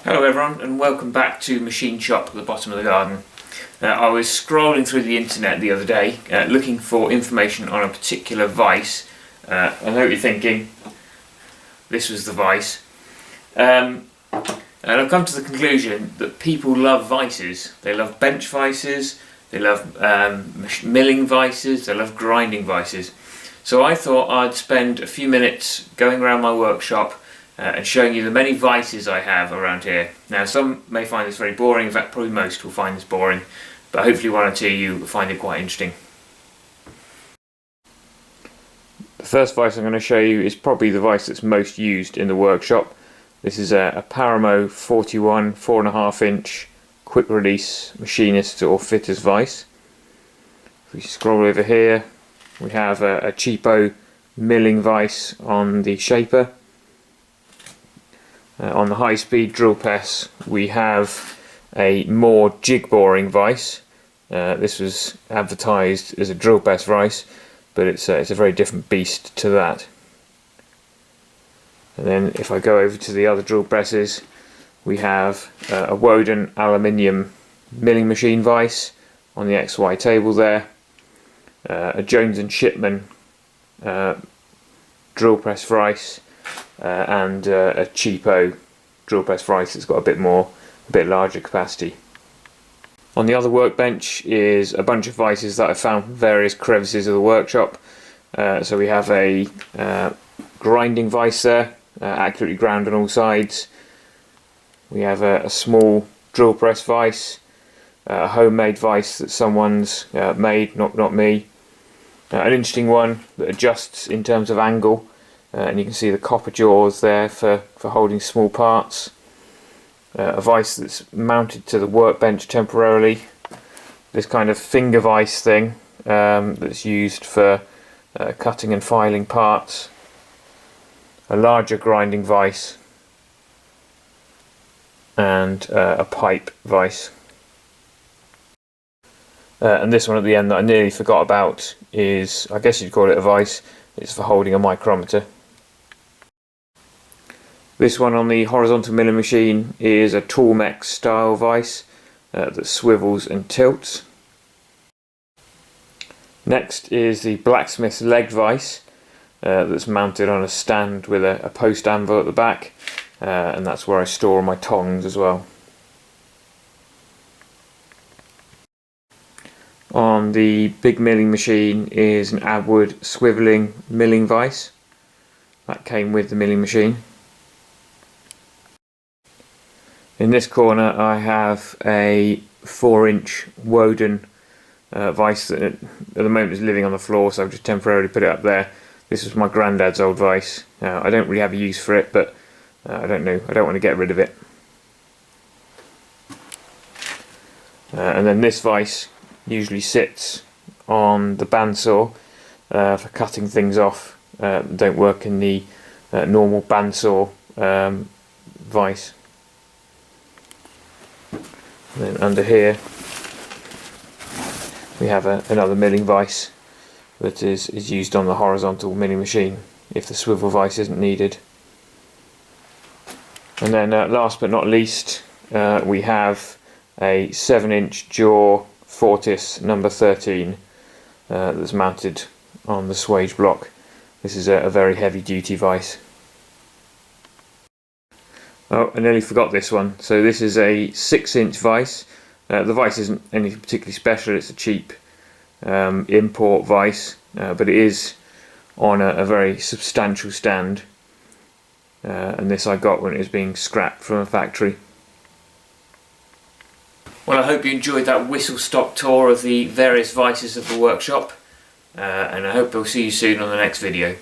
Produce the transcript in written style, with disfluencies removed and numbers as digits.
Hello everyone and welcome back to Machine Shop at the bottom of the garden. I was scrolling through the internet the other day looking for information on a particular vise. I know what you're thinking, this was the vise. And I've come to the conclusion that people love vices. They love bench vices, they love milling vices, they love grinding vices. So I thought I'd spend a few minutes going around my workshop and showing you the many vices I have around here. Now some may find this very boring, in fact probably most will find this boring, but hopefully one or two of you will find it quite interesting. The first vice I'm going to show you is probably the vice that's most used in the workshop. This is a Paramo 41 4.5 inch quick release machinist or fitter's vice. If we scroll over here we have a cheapo milling vice on the shaper. On the high-speed drill press we have a more jig boring vice. This was advertised as a drill press vice, but it's a very different beast to that. And then if I go over to the other drill presses, we have a Woden aluminium milling machine vice on the XY table there, a Jones and Shipman drill press vice, and a cheapo drill press vice that's got a bit larger capacity. On the other workbench is a bunch of vices that I found from various crevices of the workshop. So we have a grinding vice there, accurately ground on all sides. We have a small drill press vice, a homemade vice that someone's made, not me. An interesting one that adjusts in terms of angle. And you can see the copper jaws there for holding small parts. A vice that's mounted to the workbench temporarily. This kind of finger vice thing that's used for cutting and filing parts. A larger grinding vice. And a pipe vice. And this one at the end that I nearly forgot about is, I guess you'd call it a vice. It's for holding a micrometer. This one on the horizontal milling machine is a Torx style vice that swivels and tilts. Next is the blacksmith's leg vice that's mounted on a stand with a post anvil at the back, and that's where I store my tongs as well. On the big milling machine is an Atwood swivelling milling vice that came with the milling machine. In this corner I have a 4-inch Woden vice that at the moment is living on the floor, so I've just temporarily put it up there. This was my granddad's old vice. I don't really have a use for it, but I don't want to get rid of it. And then this vice usually sits on the bandsaw for cutting things off. Don't work in the normal bandsaw vice. And then under here we have another milling vice that is used on the horizontal milling machine if the swivel vice isn't needed. And then last but not least we have a 7-inch jaw Fortis number 13 that's mounted on the swage block. This is a very heavy duty vice. Oh, I nearly forgot this one. So this is a 6-inch vice. The vice isn't anything particularly special, it's a cheap import vice, but it is on a very substantial stand. And this I got when it was being scrapped from a factory. Well, I hope you enjoyed that whistle-stop tour of the various vices of the workshop, and I hope I'll see you soon on the next video.